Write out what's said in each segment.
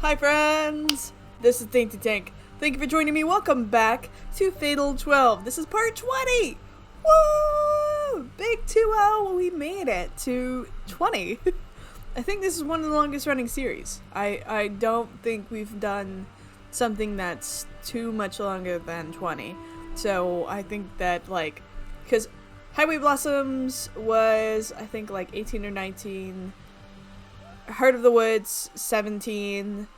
Hi friends! This is Dainty Tank. Thank you for joining me. Welcome back to Fatal 12. This is part 20! Woo! Big 2-0. We made it to 20. I think this is one of the longest running series. I don't think we've done something that's too much longer than 20. So I think that, like, because Highway Blossoms was, I think, like 18 or 19. Heart of the Woods, 17.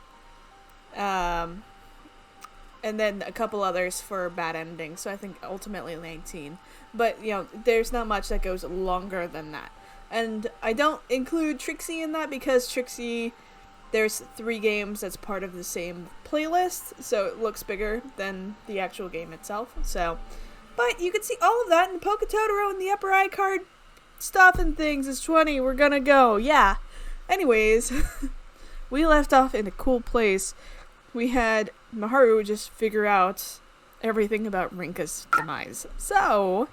And then a couple others for bad endings. So I think ultimately 19. But, you know, there's not much that goes longer than that. And I don't include Trixie in that because Trixie, there's 3 games that's part of the same playlist. So it looks bigger than the actual game itself. So, but you can see all of that in Polka Totoro and the upper iCard stuff and things. It's 20. We're gonna go. Yeah. Anyways, we left off in a cool place. We had Miharu just figure out everything about Rinka's demise. So,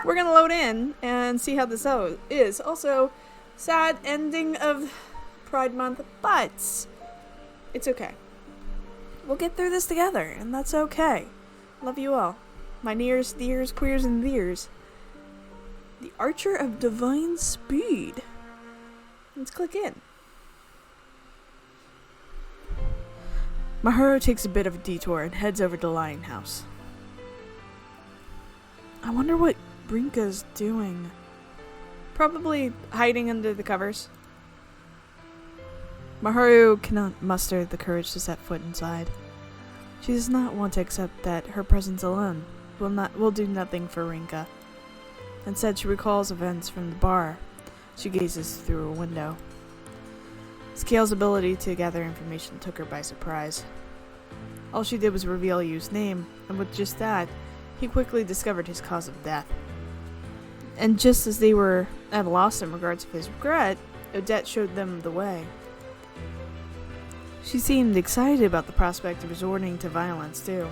we're gonna load in and see how this is. Also, sad ending of Pride Month, but it's okay. We'll get through this together, and that's okay. Love you all. My nears, dears, queers, and theers. The Archer of Divine Speed. Let's click in. Miharu takes a bit of a detour and heads over to Lion House. I wonder what Rinka's doing. Probably hiding under the covers. Miharu cannot muster the courage to set foot inside. She does not want to accept that her presence alone will do nothing for Rinka. Instead, she recalls events from the bar. She gazes through a window. Scale's ability to gather information took her by surprise. All she did was reveal Yu's name, and with just that, he quickly discovered his cause of death. And just as they were at a loss in regards of his regret, Odette showed them the way. She seemed excited about the prospect of resorting to violence, too.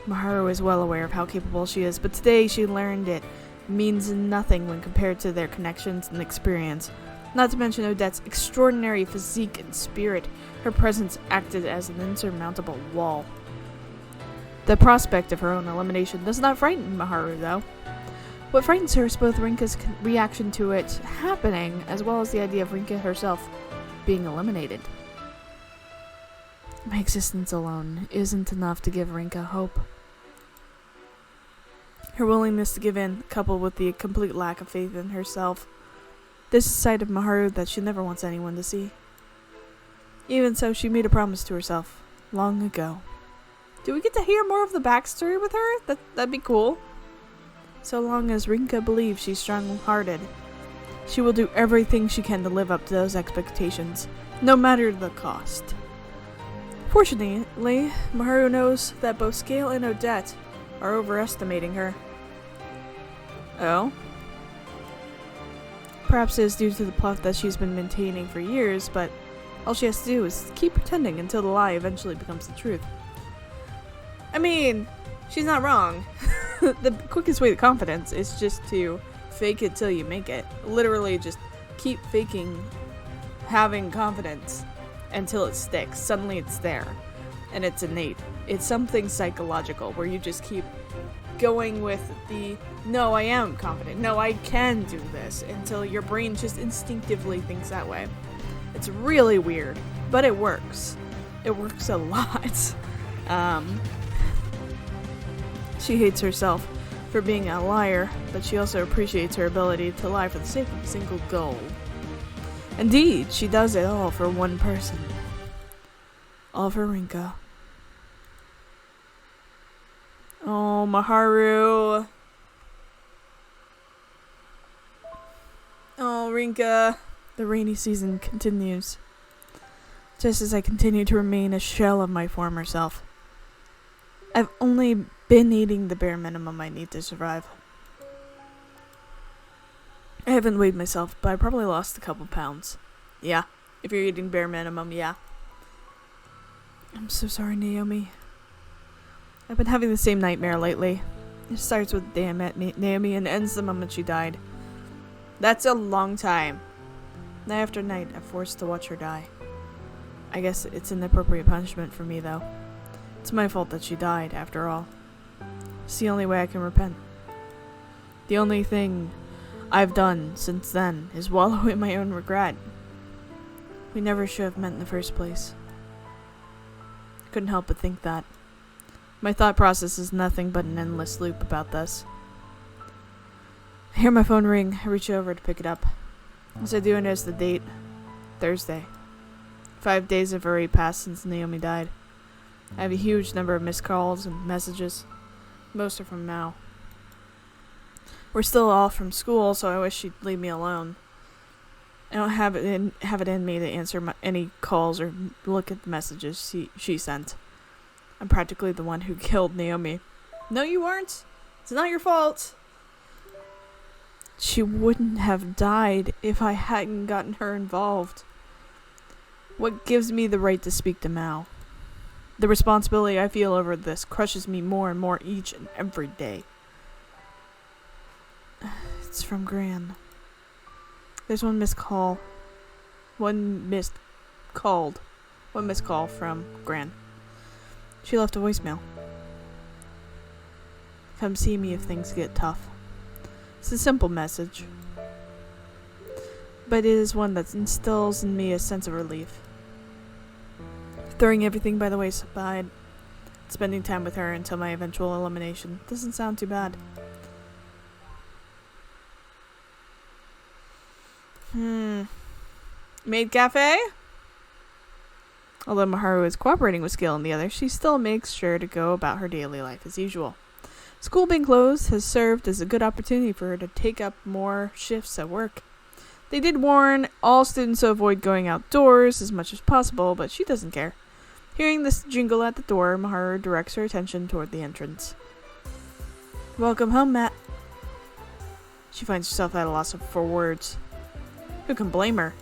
Miharu is well aware of how capable she is, but today she learned it means nothing when compared to their connections and experience. Not to mention Odette's extraordinary physique and spirit. Her presence acted as an insurmountable wall. The prospect of her own elimination does not frighten Miharu, though. What frightens her is both Rinka's reaction to it happening, as well as the idea of Rinka herself being eliminated. My existence alone isn't enough to give Rinka hope. Her willingness to give in, coupled with the complete lack of faith in herself. This is a side of Miharu that she never wants anyone to see. Even so, she made a promise to herself long ago. Do we get to hear more of the backstory with her? That'd be cool. So long as Rinka believes she's strong-hearted, she will do everything she can to live up to those expectations, no matter the cost. Fortunately, Miharu knows that both Scale and Odette are overestimating her. Oh? Perhaps it is due to the plot that she's been maintaining for years, but all she has to do is keep pretending until the lie eventually becomes the truth. I mean, she's not wrong. The quickest way to confidence is just to fake it till you make it. Literally just keep faking having confidence until it sticks. Suddenly it's there. And it's innate. It's something psychological where you just keep going with the, no, I am confident. No, I can do this. Until your brain just instinctively thinks that way. It's really weird. But it works. It works a lot. She hates herself for being a liar, but she also appreciates her ability to lie for the sake of a single goal. Indeed, she does it all for one person. All for Rinka. Oh, Miharu. Oh, Rinka. The rainy season continues. Just as I continue to remain a shell of my former self. I've only been eating the bare minimum I need to survive. I haven't weighed myself, but I probably lost a couple pounds. Yeah, if you're eating bare minimum, yeah. I'm so sorry, Naomi. I've been having the same nightmare lately. It starts with Naomi and ends the moment she died. That's a long time. Night after night, I'm forced to watch her die. I guess it's an appropriate punishment for me, though. It's my fault that she died, after all. It's the only way I can repent. The only thing I've done since then is wallow in my own regret. We never should have met in the first place. Couldn't help but think that. My thought process is nothing but an endless loop about this. I hear my phone ring. I reach over to pick it up. As I do, I notice the date. Thursday. 5 days have already passed since Naomi died. I have a huge number of missed calls and messages. Most are from Mao. We're still off from school, so I wish she'd leave me alone. I don't have it in me to answer any calls or look at the messages she sent. I'm practically the one who killed Naomi. No, you aren't. It's not your fault. She wouldn't have died if I hadn't gotten her involved. What gives me the right to speak to Mao? The responsibility I feel over this crushes me more and more each and every day. It's from Gran. There's one missed call from Gran. She left a voicemail. Come see me if things get tough. It's a simple message, but it is one that instills in me a sense of relief. Throwing everything by the wayside, spending time with her until my eventual elimination doesn't sound too bad. Maid cafe? Although Miharu is cooperating with Skill and the others, she still makes sure to go about her daily life as usual. School being closed has served as a good opportunity for her to take up more shifts at work. They did warn all students to avoid going outdoors as much as possible, but she doesn't care. Hearing this jingle at the door, Miharu directs her attention toward the entrance. Welcome home, Matt. She finds herself at a loss for words. Who can blame her?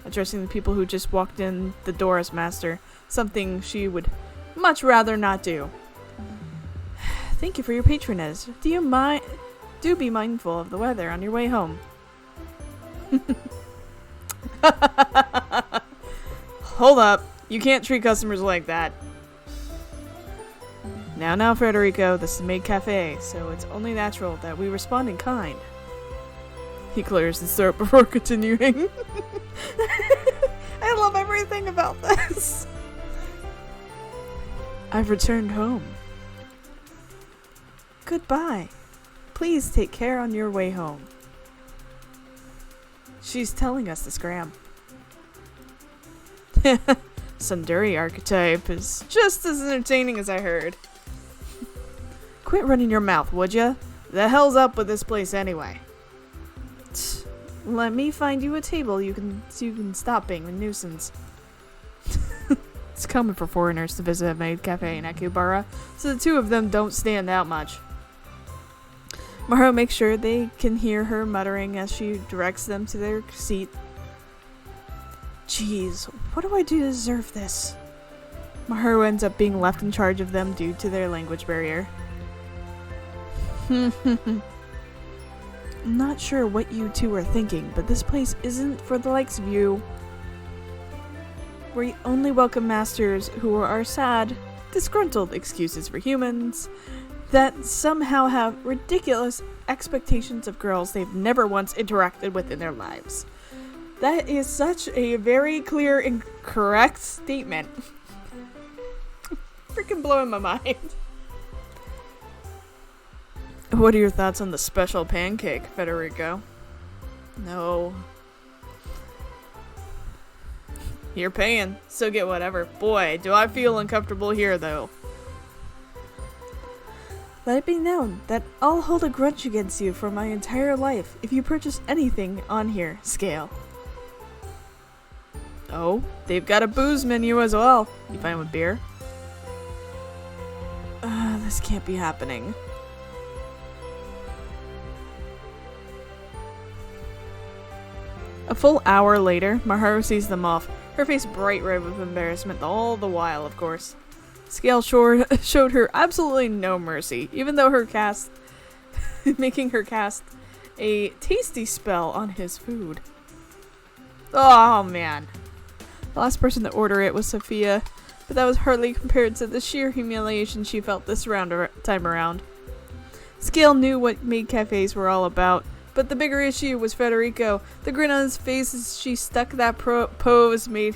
Addressing the people who just walked in the door as master, something she would much rather not do. Thank you for your patronage. Do be mindful of the weather on your way home. Hold up. You can't treat customers like that. Now, Frederico, this is Maid Cafe, so it's only natural that we respond in kind. He clears his throat before continuing. I love everything about this. I've returned home. Goodbye. Please take care on your way home. She's telling us this, Graham. Sundari archetype is just as entertaining as I heard. Quit running your mouth, would ya? The hell's up with this place anyway? Let me find you a table so you can stop being a nuisance. It's common for foreigners to visit a maid cafe in Akihabara, so the two of them don't stand out much. Miharu makes sure they can hear her muttering as she directs them to their seat. Jeez, what do I do to deserve this? Miharu ends up being left in charge of them due to their language barrier. I'm not sure what you two are thinking, but this place isn't for the likes of you. We only welcome masters who are sad, disgruntled excuses for humans that somehow have ridiculous expectations of girls they've never once interacted with in their lives. That is such a very clear and correct statement. Freaking blowing my mind. What are your thoughts on the special pancake, Federico? No. You're paying, so get whatever. Boy, do I feel uncomfortable here, though. Let it be known that I'll hold a grudge against you for my entire life if you purchase anything on here, Scale. Oh, they've got a booze menu as well. You fine with beer? This can't be happening. A full hour later, Miharu sees them off, her face bright red with embarrassment all the while, of course. Scale showed her absolutely no mercy, even though her cast making her cast a tasty spell on his food. Oh man. The last person to order it was Sophia, but that was hardly compared to the sheer humiliation she felt this time around. Scale knew what maid cafes were all about, but the bigger issue was Frederico. The grin on his face as she stuck that pose made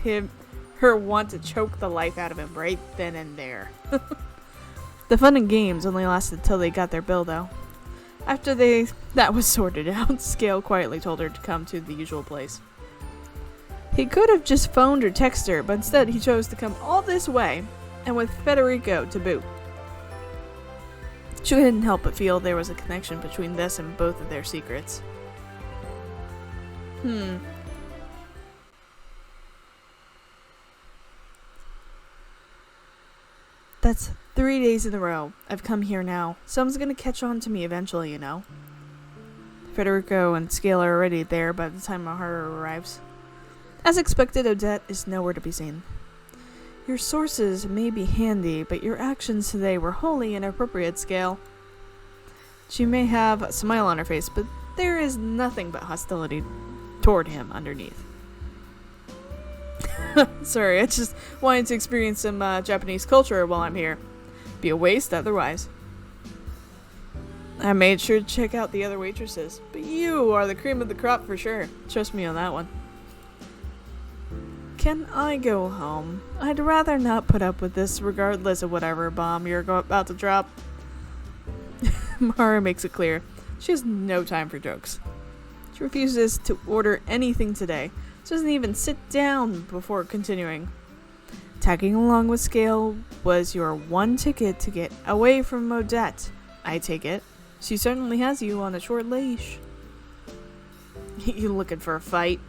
her want to choke the life out of him right then and there. The fun and games only lasted till they got their bill, though. After that was sorted out, Scale quietly told her to come to the usual place. He could have just phoned or texted her, but instead he chose to come all this way, and with Federico to boot. She couldn't help but feel there was a connection between this and both of their secrets. That's 3 days in a row. I've come here now. Someone's gonna catch on to me eventually, you know. Frederico and Scale are already there by the time Miharu arrives. As expected, Odette is nowhere to be seen. Your sources may be handy, but your actions today were wholly inappropriate, Scale. She may have a smile on her face, but there is nothing but hostility toward him underneath. Sorry, I just wanted to experience some Japanese culture while I'm here. Be a waste otherwise. I made sure to check out the other waitresses, but you are the cream of the crop for sure. Trust me on that one. Can I go home? I'd rather not put up with this regardless of whatever bomb you're about to drop. Miharu makes it clear. She has no time for jokes. She refuses to order anything today. She doesn't even sit down before continuing. Tagging along with Scale was your one ticket to get away from Odette. I take it. She certainly has you on a short leash. You looking for a fight?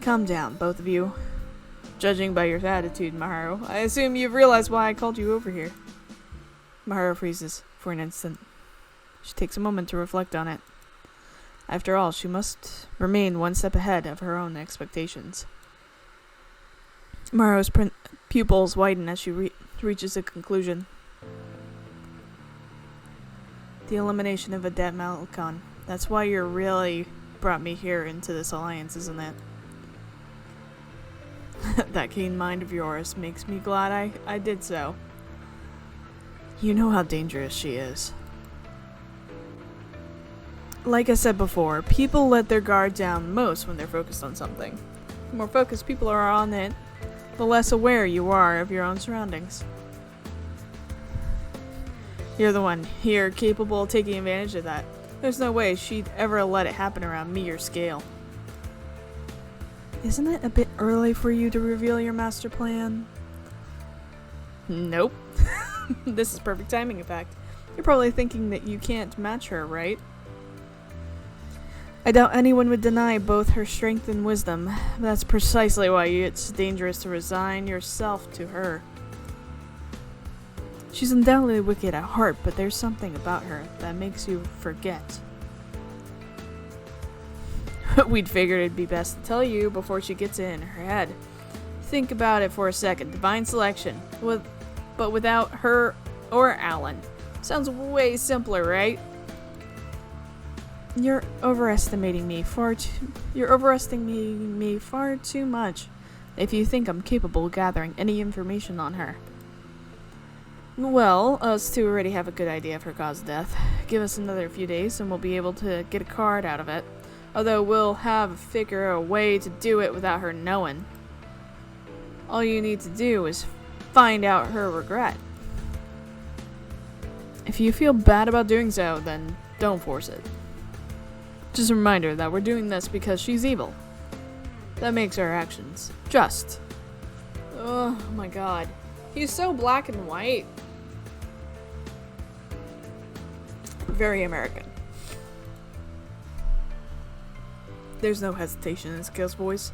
Calm down, both of you. Judging by your attitude, Miharu, I assume you've realized why I called you over here. Miharu freezes for an instant. She takes a moment to reflect on it. After all, she must remain one step ahead of her own expectations. Miharu's pupils widen as she reaches a conclusion. The elimination of Odette Malakon. That's why you really brought me here into this alliance, isn't it? That keen mind of yours makes me glad I did so. You know how dangerous she is. Like I said before, people let their guard down most when they're focused on something. The more focused people are on it, the less aware you are of your own surroundings. You're the one here capable of taking advantage of that. There's no way she'd ever let it happen around me or Scale. Isn't it a bit early for you to reveal your master plan? Nope. This is perfect timing, in fact. You're probably thinking that you can't match her, right? I doubt anyone would deny both her strength and wisdom. That's precisely why it's dangerous to resign yourself to her. She's undoubtedly wicked at heart, but there's something about her that makes you forget. We'd figured it'd be best to tell you before she gets it in her head. Think about it for a second. Divine selection. But without her or Alan. Sounds way simpler, right? You're overestimating me far too much if you think I'm capable of gathering any information on her. Well, us two already have a good idea of her cause of death. Give us another few days and we'll be able to get a card out of it. Although we'll have to figure a way to do it without her knowing. All you need to do is find out her regret. If you feel bad about doing so, then don't force it. Just a reminder that we're doing this because she's evil. That makes our actions just. Oh my god. He's so black and white. Very American. There's no hesitation in Scale's voice.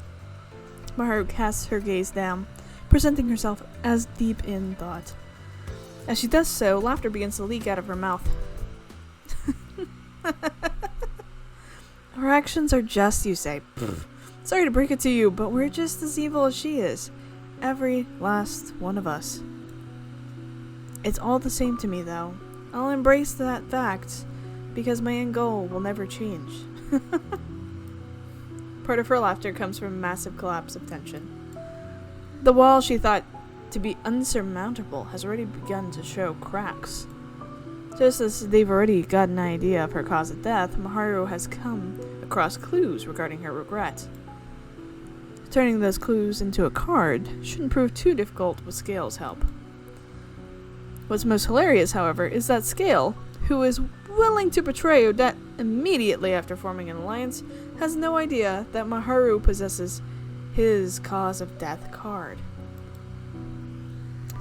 Miharu casts her gaze down, presenting herself as deep in thought. As she does so, laughter begins to leak out of her mouth. Our actions are just, you say. Sorry to break it to you, but we're just as evil as she is. Every last one of us. It's all the same to me, though. I'll embrace that fact, because my end goal will never change. Part of her laughter comes from a massive collapse of tension. The wall she thought to be unsurmountable has already begun to show cracks. Just as they've already got an idea of her cause of death, Miharu has come across clues regarding her regret. Turning those clues into a card shouldn't prove too difficult with Scale's help. What's most hilarious, however, is that Scale, who is willing to betray Odette immediately after forming an alliance, has no idea that Miharu possesses his cause of death card.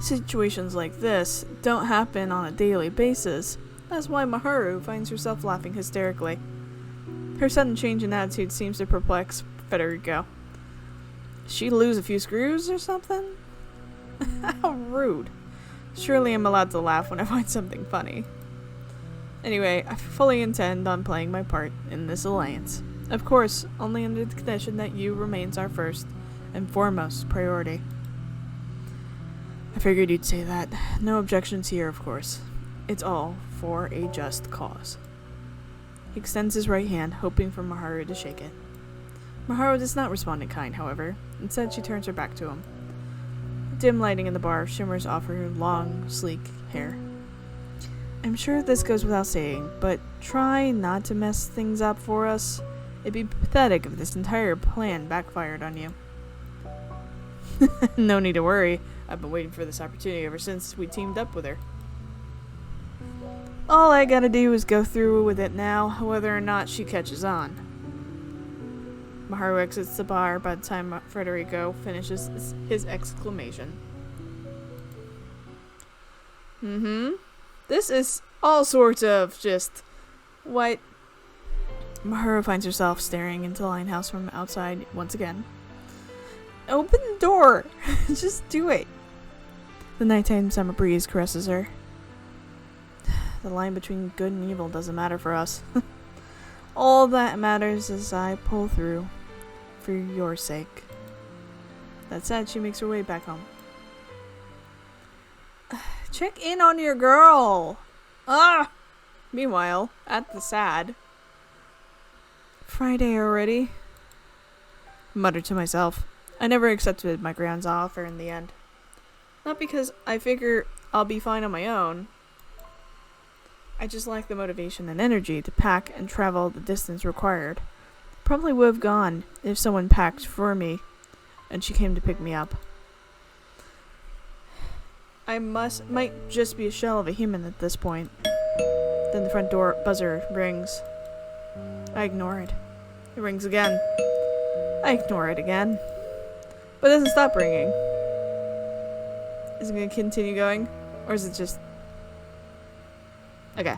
Situations like this don't happen on a daily basis. That's why Miharu finds herself laughing hysterically. Her sudden change in attitude seems to perplex Frederico. She lose a few screws or something? How rude. Surely I'm allowed to laugh when I find something funny. Anyway, I fully intend on playing my part in this alliance. Of course, only under the condition that you remains our first and foremost priority. I figured you'd say that. No objections here, of course. It's all for a just cause. He extends his right hand, hoping for Miharu to shake it. Miharu does not respond in kind, however. Instead, she turns her back to him. Dim lighting in the bar shimmers off her long, sleek hair. I'm sure this goes without saying, but try not to mess things up for us. It'd be pathetic if this entire plan backfired on you. No need to worry. I've been waiting for this opportunity ever since we teamed up with her. All I gotta do is go through with it now, whether or not she catches on. Miharu exits the bar by the time Frederico finishes his exclamation. This is all sorts of just... what? Miharu finds herself staring into the lighthouse from outside once again. Open the door! Just do it! The nighttime summer breeze caresses her. The line between good and evil doesn't matter for us. All that matters is I pull through. For your sake. That said, she makes her way back home. Check in on your girl! Ah! Meanwhile, at the sad. Friday already? Muttered to myself. I never accepted my grand's offer in the end. Not because I figure I'll be fine on my own. I just lack the motivation and energy to pack and travel the distance required. Probably would have gone if someone packed for me and she came to pick me up. I might just be a shell of a human at this point. Then the front door buzzer rings. I ignore it. It rings again. I ignore it again. But it doesn't stop ringing. Is it going to continue going? Or is it just... okay.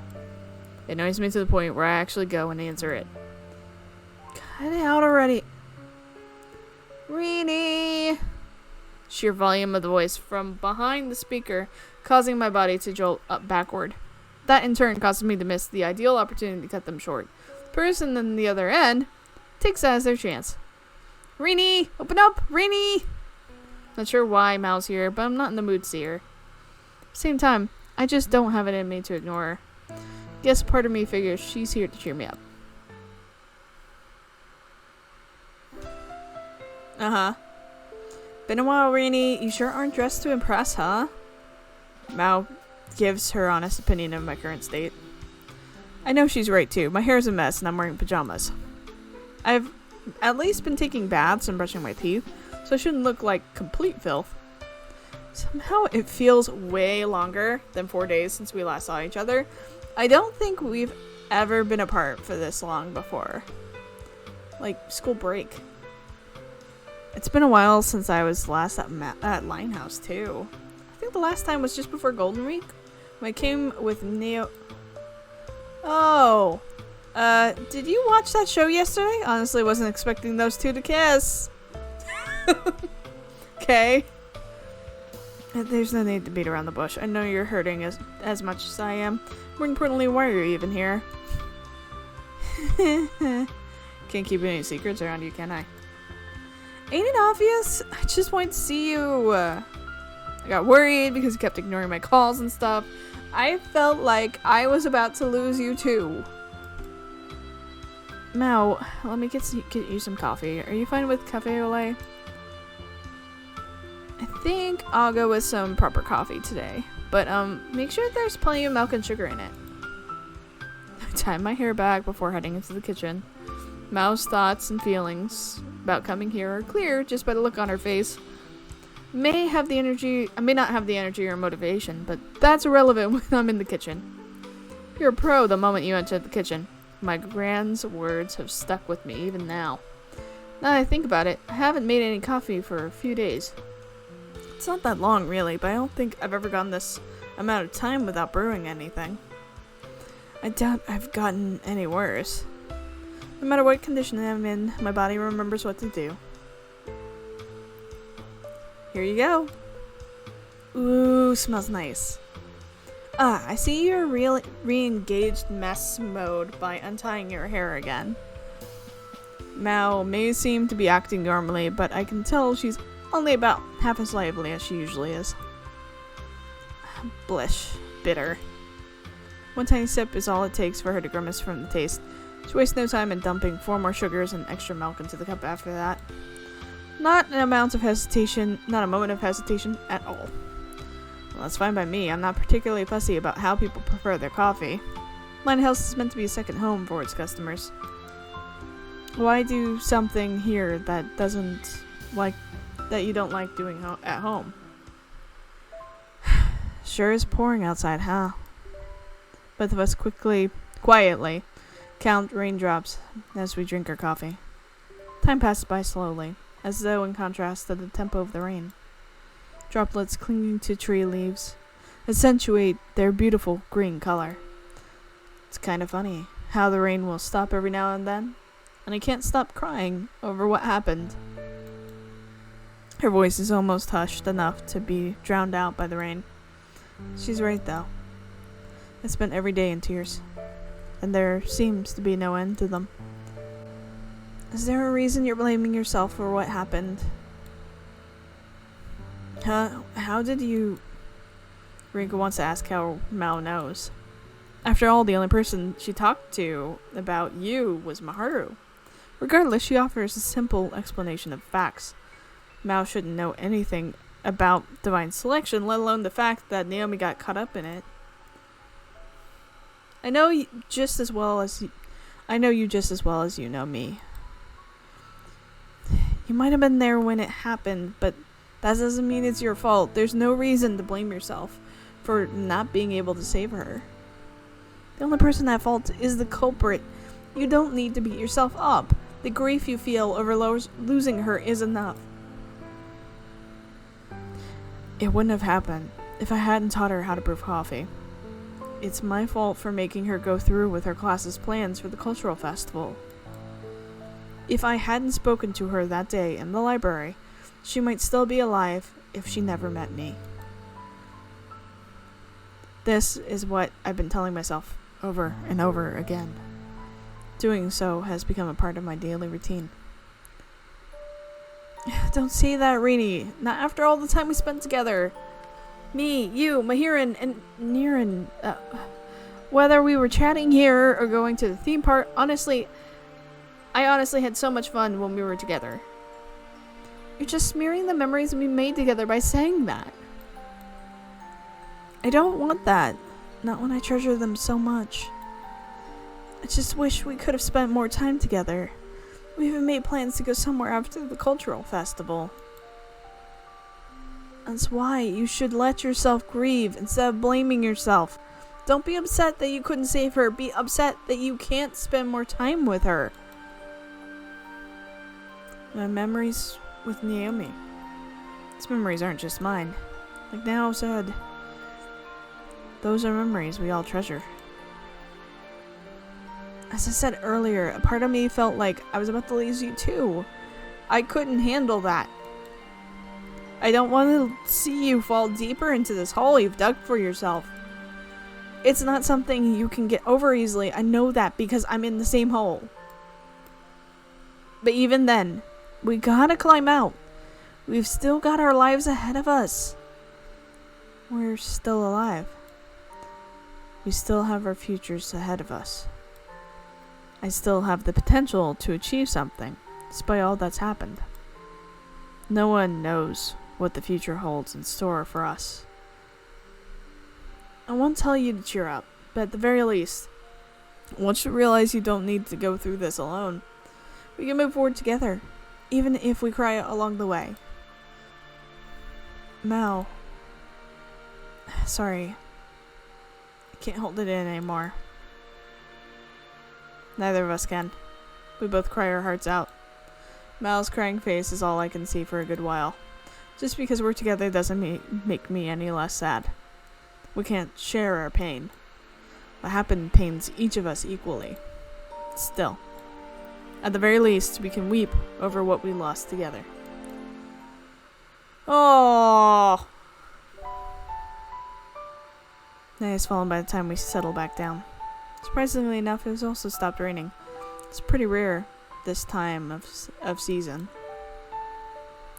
It annoys me to the point where I actually go and answer it. Cut it out already. Rini! Sheer volume of the voice from behind the speaker, causing my body to jolt up backward. That in turn causes me to miss the ideal opportunity to cut them short. The person on the other end takes that as their chance. Rini! Open up! Rini! Not sure why Mal's here, but I'm not in the mood to see her. Same time, I just don't have it in me to ignore her. Guess part of me figures she's here to cheer me up. Been a while, Rini. You sure aren't dressed to impress, huh? Mao gives her honest opinion of my current state. I know she's right too. My hair's a mess and I'm wearing pajamas. I've at least been taking baths and brushing my teeth, so I shouldn't look like complete filth. Somehow it feels way longer than 4 days since we last saw each other. I don't think we've ever been apart for this long before. Like, school break. It's been a while since I was last at Linehouse, too. I think the last time was just before Golden Week, when I came with Neo... Oh! Did you watch that show yesterday? Honestly, wasn't expecting those two to kiss. Okay. There's no need to beat around the bush. I know you're hurting as much as I am. More importantly, why are you even here? Can't keep any secrets around you, can I? Ain't it obvious? I just wanted to see you. I got worried because you kept ignoring my calls and stuff. I felt like I was about to lose you too. Mao, let me get you some coffee. Are you fine with cafe au lait? think I'll go with some proper coffee today. But make sure there's plenty of milk and sugar in it. I tie my hair back before heading into the kitchen. Mao's thoughts and feelings about coming here are clear just by the look on her face. I may not have the energy or motivation, but that's irrelevant when I'm in the kitchen. You're a pro the moment you enter the kitchen. My grand's words have stuck with me even now. Now that I think about it, I haven't made any coffee for a few days. It's not that long, really, but I don't think I've ever gone this amount of time without brewing anything. I doubt I've gotten any worse. No matter what condition I'm in, my body remembers what to do. Here you go. Ooh, smells nice. Ah, I see you're re-engaged mess mode by untying your hair again. Mao may seem to be acting normally, but I can tell she's only about half as lively as she usually is. Blish. Bitter. One tiny sip is all it takes for her to grimace from the taste. She wastes no time in dumping 4 more sugars and extra milk into the cup after that. Not a moment of hesitation at all. Well, that's fine by me. I'm not particularly fussy about how people prefer their coffee. Lighthouse is meant to be a second home for its customers. Why do something here that you don't like doing at home? Sure is pouring outside, huh? Both of us quietly count raindrops as we drink our coffee. Time passes by slowly, as though in contrast to the tempo of the rain. Droplets clinging to tree leaves accentuate their beautiful green color. It's kind of funny how the rain will stop every now and then, and I can't stop crying over what happened. Her voice is almost hushed enough to be drowned out by the rain. She's right, though. I spent every day in tears, and there seems to be no end to them. Is there a reason you're blaming yourself for what happened? How did you... Rinka wants to ask how Mao knows. After all, the only person she talked to about you was Miharu. Regardless, she offers a simple explanation of facts. Mao shouldn't know anything about divine selection, let alone the fact that Naomi got caught up in it. I know you just as well as you know me. You might have been there when it happened, but that doesn't mean it's your fault. There's no reason to blame yourself for not being able to save her. The only person at fault is the culprit. You don't need to beat yourself up. The grief you feel over losing her is enough. It wouldn't have happened if I hadn't taught her how to brew coffee. It's my fault for making her go through with her class's plans for the cultural festival. If I hadn't spoken to her that day in the library, she might still be alive if she never met me. This is what I've been telling myself over and over again. Doing so has become a part of my daily routine. Don't say that, Rini. Not after all the time we spent together. Me, you, Miharu, and Niran. Whether we were chatting here or going to the theme park, I honestly had so much fun when we were together. You're just smearing the memories we made together by saying that. I don't want that. Not when I treasure them so much. I just wish we could have spent more time together. We even made plans to go somewhere after the cultural festival. That's why you should let yourself grieve instead of blaming yourself. Don't be upset that you couldn't save her. Be upset that you can't spend more time with her. My memories with Naomi. These memories aren't just mine. Like Nao said, those are memories we all treasure. As I said earlier, a part of me felt like I was about to lose you too. I couldn't handle that. I don't want to see you fall deeper into this hole you've dug for yourself. It's not something you can get over easily. I know that because I'm in the same hole. But even then, we gotta climb out. We've still got our lives ahead of us. We're still alive. We still have our futures ahead of us. I still have the potential to achieve something, despite all that's happened. No one knows what the future holds in store for us. I won't tell you to cheer up, but at the very least, once you realize you don't need to go through this alone, we can move forward together, even if we cry along the way. Mal. Sorry. I can't hold it in anymore. Neither of us can. We both cry our hearts out. Mal's crying face is all I can see for a good while. Just because we're together doesn't make me any less sad. We can't share our pain. What happened pains each of us equally. Still, at the very least, we can weep over what we lost together. Oh! Night has fallen by the time we settle back down. Surprisingly enough, it has also stopped raining. It's pretty rare this time of season.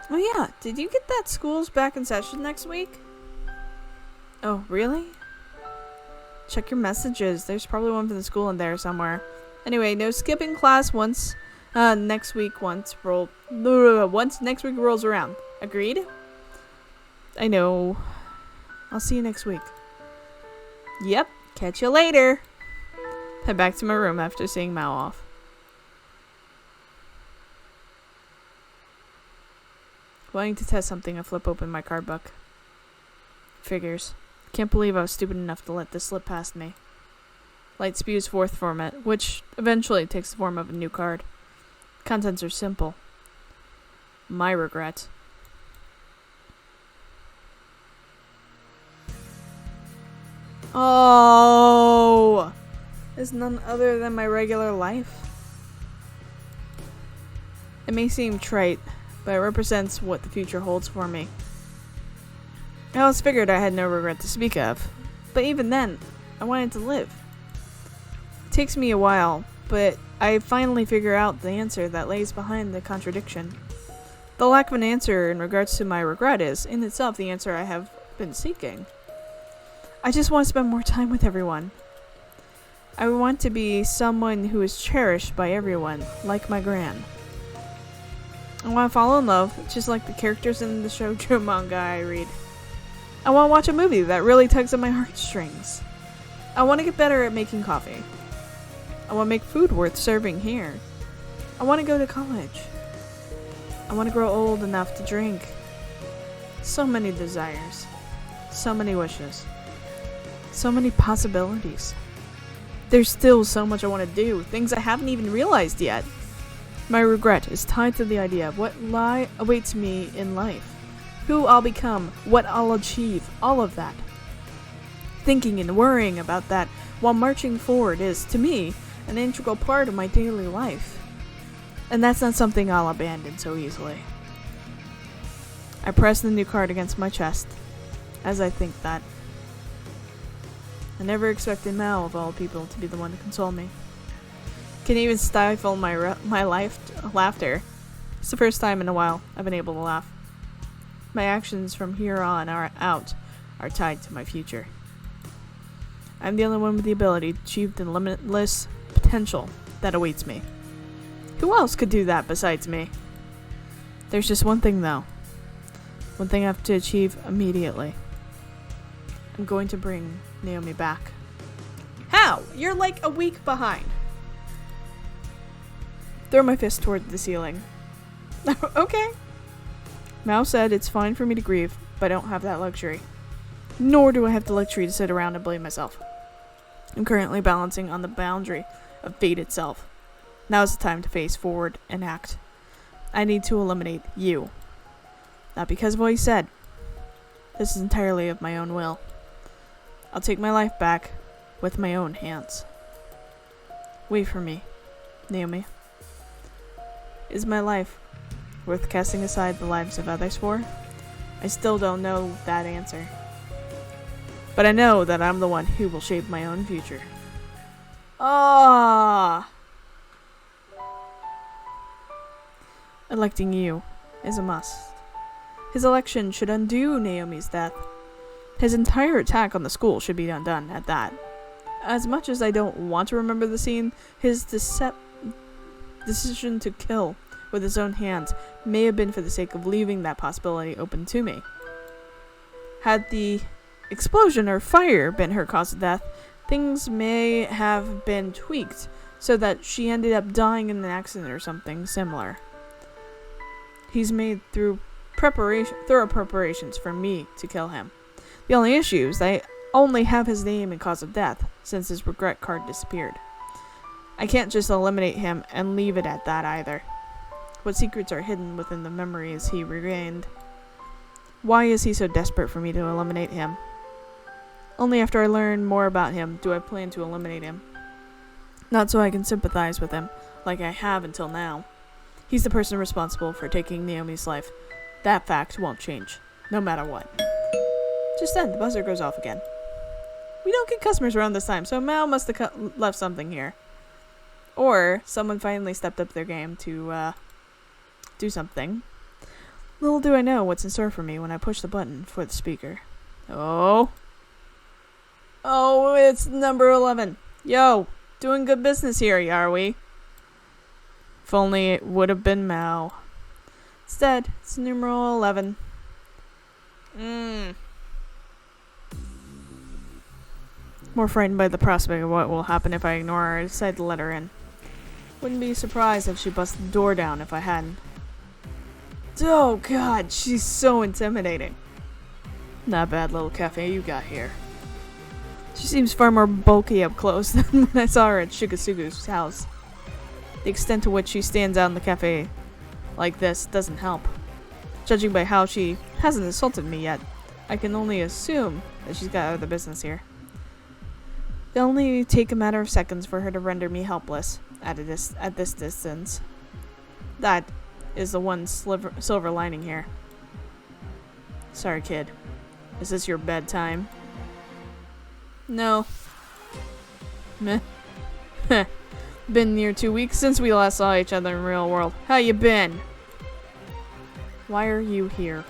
Oh yeah, did you get that school's back in session next week? Oh, really? Check your messages. There's probably one for the school in there somewhere. Anyway, no skipping class once next week rolls around. Agreed? I know. I'll see you next week. Yep, catch you later. Head back to my room after seeing Mao off. Wanting to test something, I flip open my card book. Figures. Can't believe I was stupid enough to let this slip past me. Light spews forth from it, which eventually takes the form of a new card. Contents are simple. My regret. Oh! Is none other than my regular life. It may seem trite, but it represents what the future holds for me. I always figured I had no regret to speak of, but even then, I wanted to live. It takes me a while, but I finally figure out the answer that lays behind the contradiction. The lack of an answer in regards to my regret is, in itself, the answer I have been seeking. I just want to spend more time with everyone. I want to be someone who is cherished by everyone, like my gran. I want to fall in love, just like the characters in the shoujo manga I read. I want to watch a movie that really tugs at my heartstrings. I want to get better at making coffee. I want to make food worth serving here. I want to go to college. I want to grow old enough to drink. So many desires. So many wishes. So many possibilities. There's still so much I want to do, things I haven't even realized yet. My regret is tied to the idea of what lie awaits me in life. Who I'll become, what I'll achieve, all of that. Thinking and worrying about that while marching forward is, to me, an integral part of my daily life. And that's not something I'll abandon so easily. I press the new card against my chest, as I think that. I never expected Mao, of all people, to be the one to console me. Can even stifle my laughter. It's the first time in a while I've been able to laugh. My actions from here on out are tied to my future. I'm the only one with the ability to achieve the limitless potential that awaits me. Who else could do that besides me? There's just one thing though. One thing I have to achieve immediately. I'm going to bring Naomi back. How? You're like a week behind. Throw my fist toward the ceiling. Okay. Mao said it's fine for me to grieve, but I don't have that luxury. Nor do I have the luxury to sit around and blame myself. I'm currently balancing on the boundary of fate itself. Now is the time to face forward and act. I need to eliminate you. Not because of what he said. This is entirely of my own will. I'll take my life back with my own hands. Wait for me, Naomi. Is my life worth casting aside the lives of others for? I still don't know that answer. But I know that I'm the one who will shape my own future. Ah! Electing you is a must. His election should undo Naomi's death. His entire attack on the school should be undone at that. As much as I don't want to remember the scene, his decision to kill with his own hands may have been for the sake of leaving that possibility open to me. Had the explosion or fire been her cause of death, things may have been tweaked so that she ended up dying in an accident or something similar. He's made thorough preparations for me to kill him. The only issue is I only have his name and cause of death, since his regret card disappeared. I can't just eliminate him and leave it at that either. What secrets are hidden within the memories he regained? Why is he so desperate for me to eliminate him? Only after I learn more about him do I plan to eliminate him. Not so I can sympathize with him, like I have until now. He's the person responsible for taking Naomi's life. That fact won't change, no matter what. Just then, the buzzer goes off again. We don't get customers around this time, so Mao must have left something here. Or someone finally stepped up their game to do something. Little do I know what's in store for me when I push the button for the speaker. Oh, it's number 11. Yo, doing good business here, are we? If only it would have been Mao. Instead, it's numeral 11. More frightened by the prospect of what will happen if I ignore her, I decide to let her in. Wouldn't be surprised if she busted the door down if I hadn't. Oh god, she's so intimidating. Not bad little cafe you got here. She seems far more bulky up close than when I saw her at Shigasugu's house. The extent to which she stands out in the cafe like this doesn't help. Judging by how she hasn't insulted me yet, I can only assume that she's got other business here. It'll only take a matter of seconds for her to render me helpless at this distance. That is the one silver lining here. Sorry, kid. Is this your bedtime? No. Meh. Been near 2 weeks since we last saw each other in real world. How you been? Why are you here?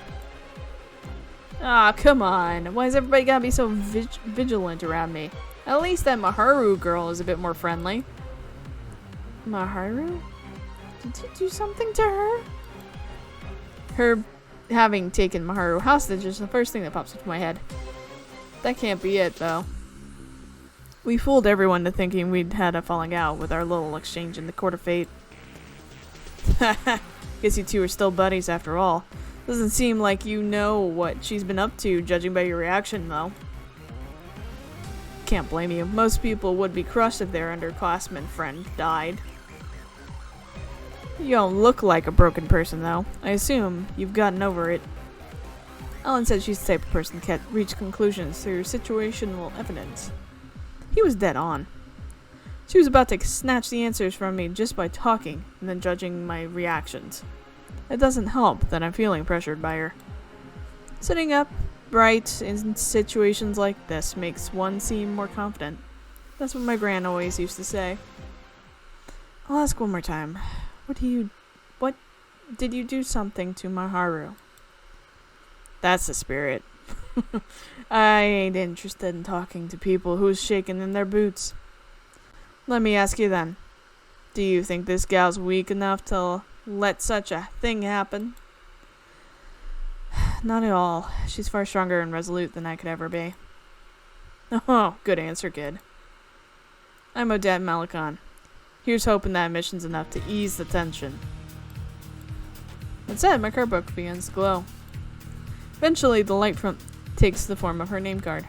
Ah, come on. Why is everybody gotta be so vigilant around me? At least that Miharu girl is a bit more friendly. Miharu? Did you do something to her? Her having taken Miharu hostage is the first thing that pops into my head. That can't be it, though. We fooled everyone to thinking we'd had a falling out with our little exchange in the Court of Fate. Guess you two are still buddies after all. Doesn't seem like you know what she's been up to, judging by your reaction, though. Can't blame you. Most people would be crushed if their underclassman friend died. You don't look like a broken person, though. I assume you've gotten over it. Ellen said she's the type of person that can't reach conclusions through situational evidence. He was dead on. She was about to snatch the answers from me just by talking and then judging my reactions. It doesn't help that I'm feeling pressured by her. Sitting up bright in situations like this makes one seem more confident. That's what my gran always used to say. I'll ask one more time. What did you do something to Miharu? That's the spirit. I ain't interested in talking to people who's shaking in their boots. Let me ask you then. Do you think this gal's weak enough to let such a thing happen? Not at all. She's far stronger and resolute than I could ever be. Oh, good answer, kid. I'm Odette Malicon. Here's hoping that mission's enough to ease the tension. That said, my card book begins to glow. Eventually, the light takes the form of her name card.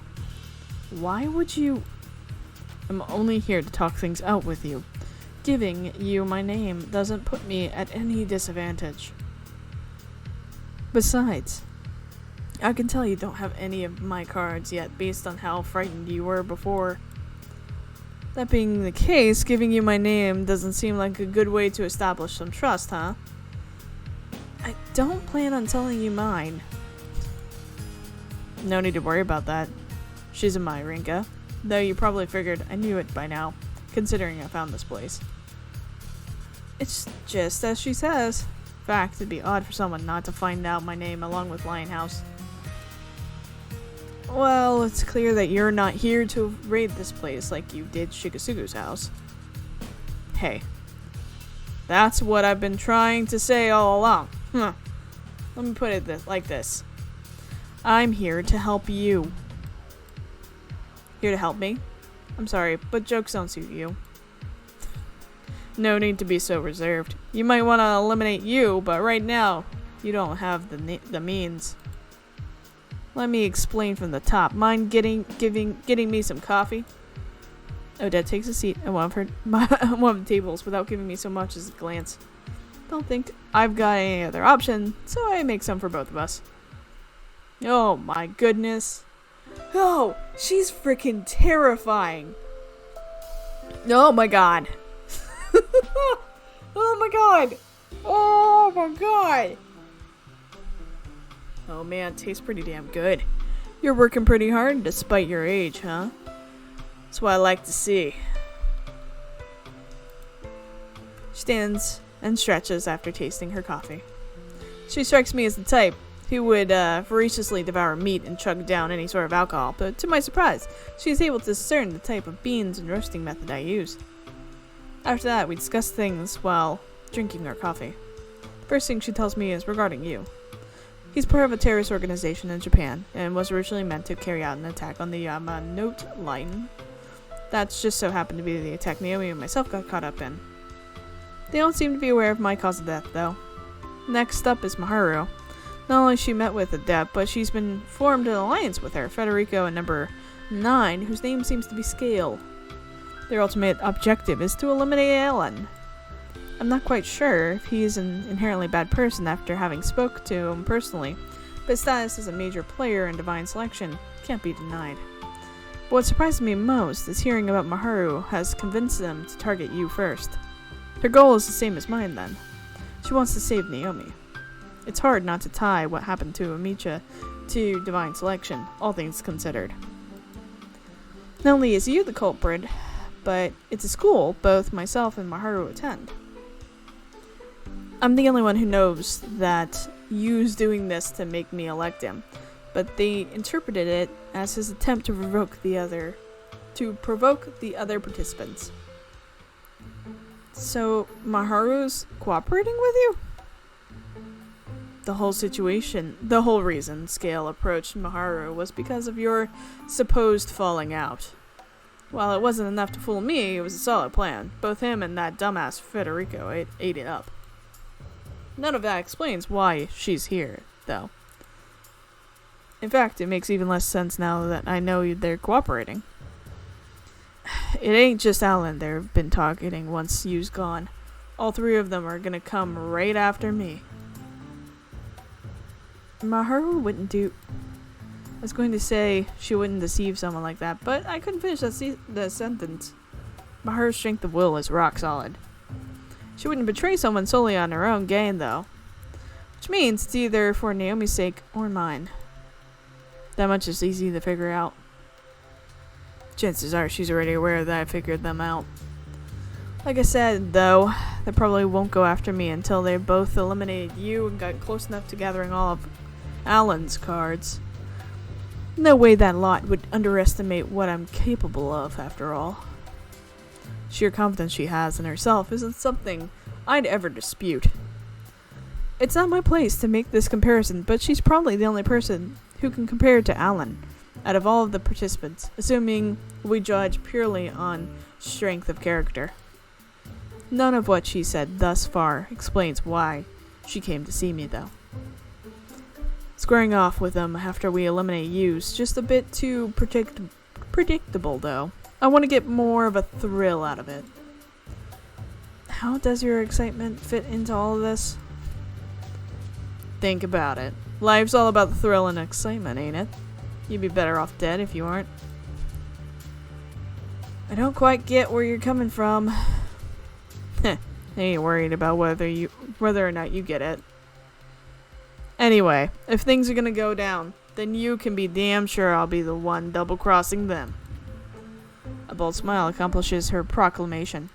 Why would you... I'm only here to talk things out with you. Giving you my name doesn't put me at any disadvantage. Besides, I can tell you don't have any of my cards yet based on how frightened you were before. That being the case, giving you my name doesn't seem like a good way to establish some trust, huh? I don't plan on telling you mine. No need to worry about that. She's my Rinka, though you probably figured I knew it by now, considering I found this place. It's just as she says. In fact, it'd be odd for someone not to find out my name along with Lionhouse. Well, it's clear that you're not here to raid this place like you did Shigasugu's house. Hey, That's what I've been trying to say all along. Let me put it like this. I'm here to help you. Here to help me? I'm sorry, but jokes don't suit you. No need to be so reserved. You might want to eliminate you, but right now, you don't have the means. Let me explain from the top. Mind getting me some coffee? Odette takes a seat at one of the tables without giving me so much as a glance. Don't think I've got any other option, so I make some for both of us. Oh my goodness. Oh, she's freaking terrifying. Oh my god. Oh my god. Oh my god. Oh man, tastes pretty damn good. You're working pretty hard despite your age, huh? That's what I like to see. She stands and stretches after tasting her coffee. She strikes me as the type who would voraciously devour meat and chug down any sort of alcohol, but to my surprise, she is able to discern the type of beans and roasting method I used. After that, we discuss things while drinking our coffee. The first thing she tells me is regarding you. He's part of a terrorist organization in Japan, and was originally meant to carry out an attack on the Yamanote line. That's just so happened to be the attack Naomi and myself got caught up in. They don't seem to be aware of my cause of death, though. Next up is Miharu. Not only she met with Odette, but she's been formed an alliance with her, Frederico and number 9, whose name seems to be Scale. Their ultimate objective is to eliminate Alan. I'm not quite sure if he is an inherently bad person after having spoke to him personally, but his status as a major player in Divine Selection can't be denied. But what surprised me most is hearing about Miharu has convinced them to target you first. Her goal is the same as mine then. She wants to save Naomi. It's hard not to tie what happened to Amicha to Divine Selection, all things considered. Not only is you the culprit, but it's a school both myself and Miharu attend. I'm the only one who knows that you's doing this to make me elect him, but they interpreted it as his attempt to provoke the other participants. So Miharu's cooperating with you? The whole reason Scale approached Miharu was because of your supposed falling out. While it wasn't enough to fool me, it was a solid plan. Both him and that dumbass Frederico ate it up. None of that explains why she's here, though. In fact, it makes even less sense now that I know they're cooperating. It ain't just Alan they've been targeting once you's gone. All 3 of them are gonna come right after me. Miharu wouldn't do... I was going to say she wouldn't deceive someone like that, but I couldn't finish the sentence. Miharu's strength of will is rock solid. She wouldn't betray someone solely on her own gain, though. Which means it's either for Naomi's sake or mine. That much is easy to figure out. Chances are she's already aware that I figured them out. Like I said, though, they probably won't go after me until they both eliminated you and got close enough to gathering all of Alan's cards. No way that lot would underestimate what I'm capable of, after all. Sheer confidence she has in herself isn't something I'd ever dispute. It's not my place to make this comparison, but she's probably the only person who can compare to Alan out of all of the participants, assuming we judge purely on strength of character. None of what she said thus far explains why she came to see me, though. Squaring off with them after we eliminate you's just a bit too predictable, though. I want to get more of a thrill out of it. How does your excitement fit into all of this? Think about it. Life's all about the thrill and excitement, ain't it? You'd be better off dead if you aren't. I don't quite get where you're coming from. I ain't worried about whether or not you get it. Anyway, if things are gonna go down, then you can be damn sure I'll be the one double-crossing them. A bold smile accomplishes her proclamation.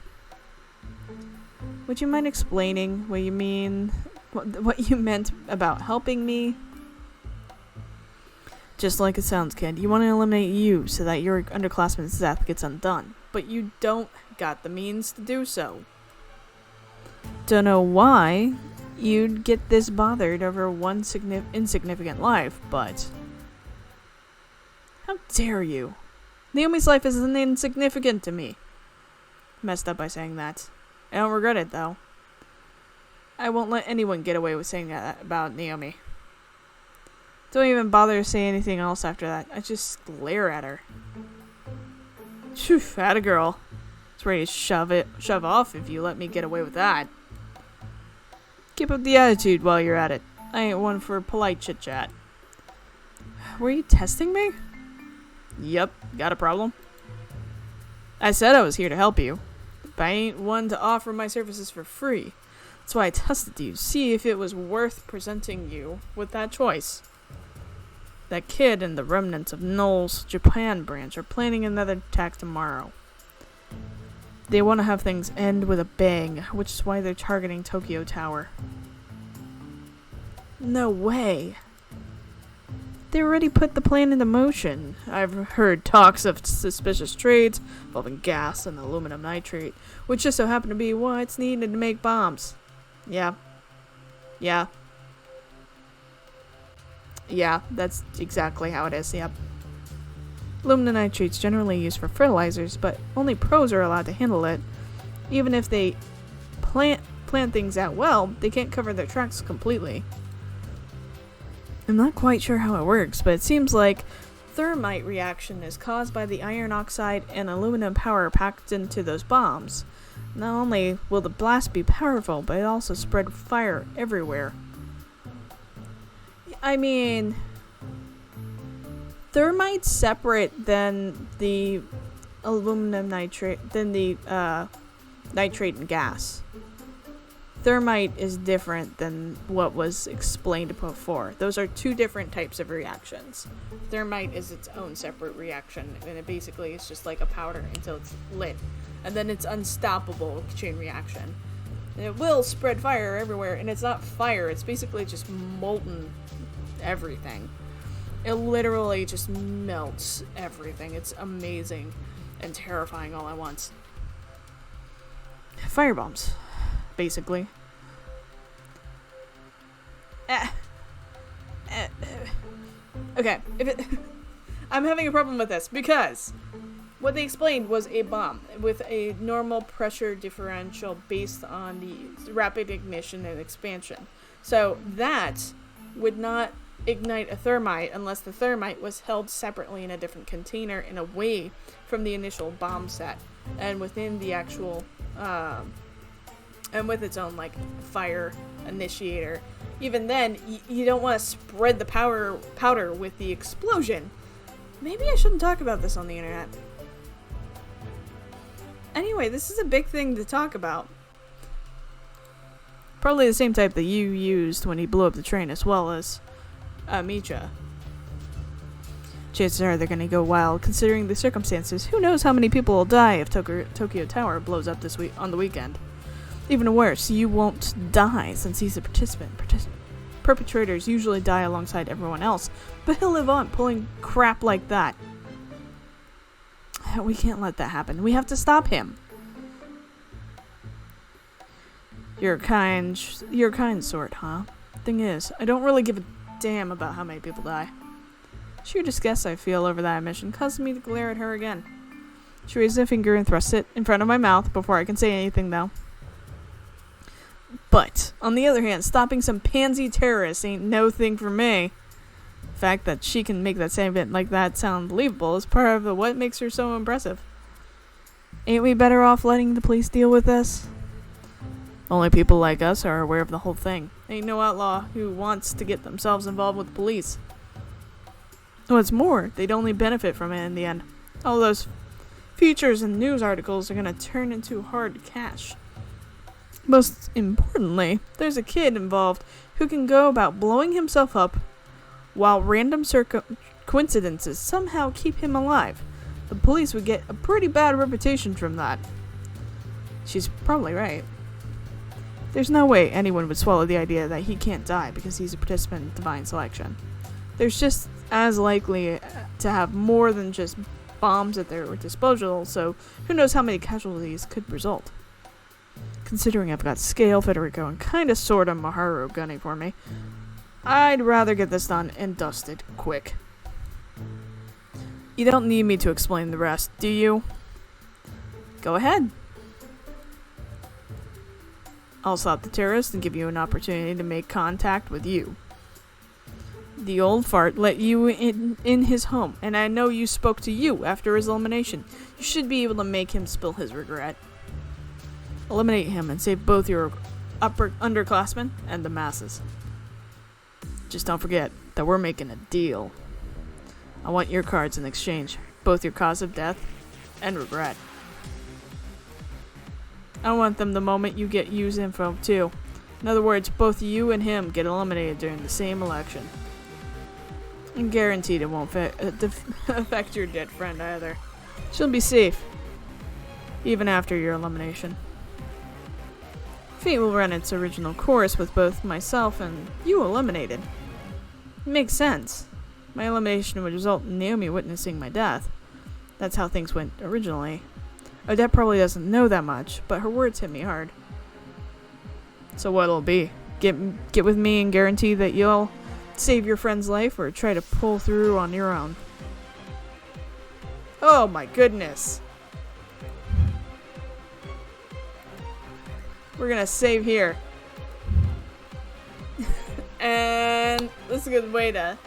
Would you mind explaining what you meant about helping me? Just like it sounds, kid. You want to eliminate you so that your underclassman's death gets undone, but you don't got the means to do so. Don't know why you'd get this bothered over one insignificant life, but... How dare you? Naomi's life isn't insignificant to me. Messed up by saying that. I don't regret it, though. I won't let anyone get away with saying that about Naomi. Don't even bother to say anything else after that. I just glare at her. Phew, atta girl. It's ready to shove off if you let me get away with that. Keep up the attitude while you're at it. I ain't one for polite chit-chat. Were you testing me? Yep, got a problem? I said I was here to help you, but I ain't one to offer my services for free. That's why I tested you, to see if it was worth presenting you with that choice. That kid and the remnants of Knoll's Japan branch are planning another attack tomorrow. They want to have things end with a bang, which is why they're targeting Tokyo Tower. No way. They already put the plan into motion. I've heard talks of suspicious trades involving gas and aluminum nitrate, which just so happen to be what's needed to make bombs. Yeah, that's exactly how it is, yep. Aluminum nitrate's generally used for fertilizers, but only pros are allowed to handle it. Even if they plan things out well, they can't cover their tracks completely. I'm not quite sure how it works, but it seems like thermite reaction is caused by the iron oxide and aluminum power packed into those bombs. Not only will the blast be powerful, but it also spread fire everywhere. I mean, thermite's separate than the aluminum nitrate, than the nitrate and gas. Thermite is different than what was explained before. Those are two different types of reactions. Thermite is its own separate reaction, and it basically is just like a powder until it's lit. And then it's unstoppable chain reaction. And it will spread fire everywhere, and it's not fire, it's basically just molten everything. It literally just melts everything. It's amazing and terrifying all at once. Firebombs, basically. Okay, I'm having a problem with this because what they explained was a bomb with a normal pressure differential based on the rapid ignition and expansion. So that would not ignite a thermite unless the thermite was held separately in a different container and away from the initial bomb set and within the actual and with its own like fire initiator. Even then, you don't want to spread the powder with the explosion. Maybe I shouldn't talk about this on the internet. Anyway, this is a big thing to talk about. Probably the same type that you used when he blew up the train, as well as Micha. Chances are they're gonna go wild, considering the circumstances. Who knows how many people will die if Tokyo Tower blows up this week on the weekend? Even worse, you won't die since he's a participant. Perpetrators usually die alongside everyone else, but he'll live on pulling crap like that. We can't let that happen. We have to stop him. You're a kind sort, huh? Thing is, I don't really give a damn about how many people die. Sheer disgust I feel over that admission causes me to glare at her again. She raises a finger and thrusts it in front of my mouth before I can say anything, though. But, on the other hand, stopping some pansy terrorists ain't no thing for me. The fact that she can make that statement like that sound believable is part of what makes her so impressive. Ain't we better off letting the police deal with this? Only people like us are aware of the whole thing. Ain't no outlaw who wants to get themselves involved with the police. What's more, they'd only benefit from it in the end. All those features and news articles are gonna turn into hard cash. Most importantly, there's a kid involved who can go about blowing himself up while random coincidences somehow keep him alive. The police would get a pretty bad reputation from that. She's probably right. There's no way anyone would swallow the idea that he can't die because he's a participant in divine selection. There's just as likely to have more than just bombs at their disposal, so who knows how many casualties could result. Considering I've got Scale, Federico, and kinda sorta Miharu gunning for me, I'd rather get this done and dusted quick. You don't need me to explain the rest, do you? Go ahead. I'll stop the terrorist and give you an opportunity to make contact with you. The old fart let you in his home, and I know you spoke to you after his elimination. You should be able to make him spill his regret. Eliminate him and save both your underclassmen and the masses. Just don't forget that we're making a deal. I want your cards in exchange, both your cause of death and regret. I want them the moment you get use info too. In other words, both you and him get eliminated during the same election. And guaranteed it won't affect your dead friend either. She'll be safe, even after your elimination. Fate will run its original course with both myself and you eliminated. It makes sense. My elimination would result in Naomi witnessing my death. That's how things went originally. Odette probably doesn't know that much, but her words hit me hard. So what'll it be? Get with me and guarantee that you'll save your friend's life, or try to pull through on your own? Oh my goodness. We're gonna save here. And this is a good way to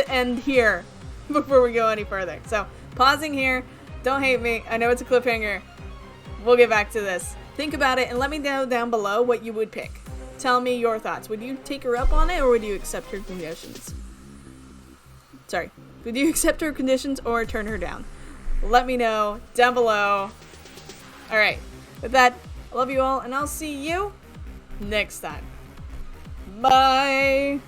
end here before we go any further. So, pausing here. Don't hate me. I know it's a cliffhanger. We'll get back to this. Think about it and let me know down below what you would pick. Tell me your thoughts. Would you take her up on it, or would you accept her conditions? Sorry. Would you accept her conditions or turn her down? Let me know down below. Alright. With that, I love you all, and I'll see you next time. Bye!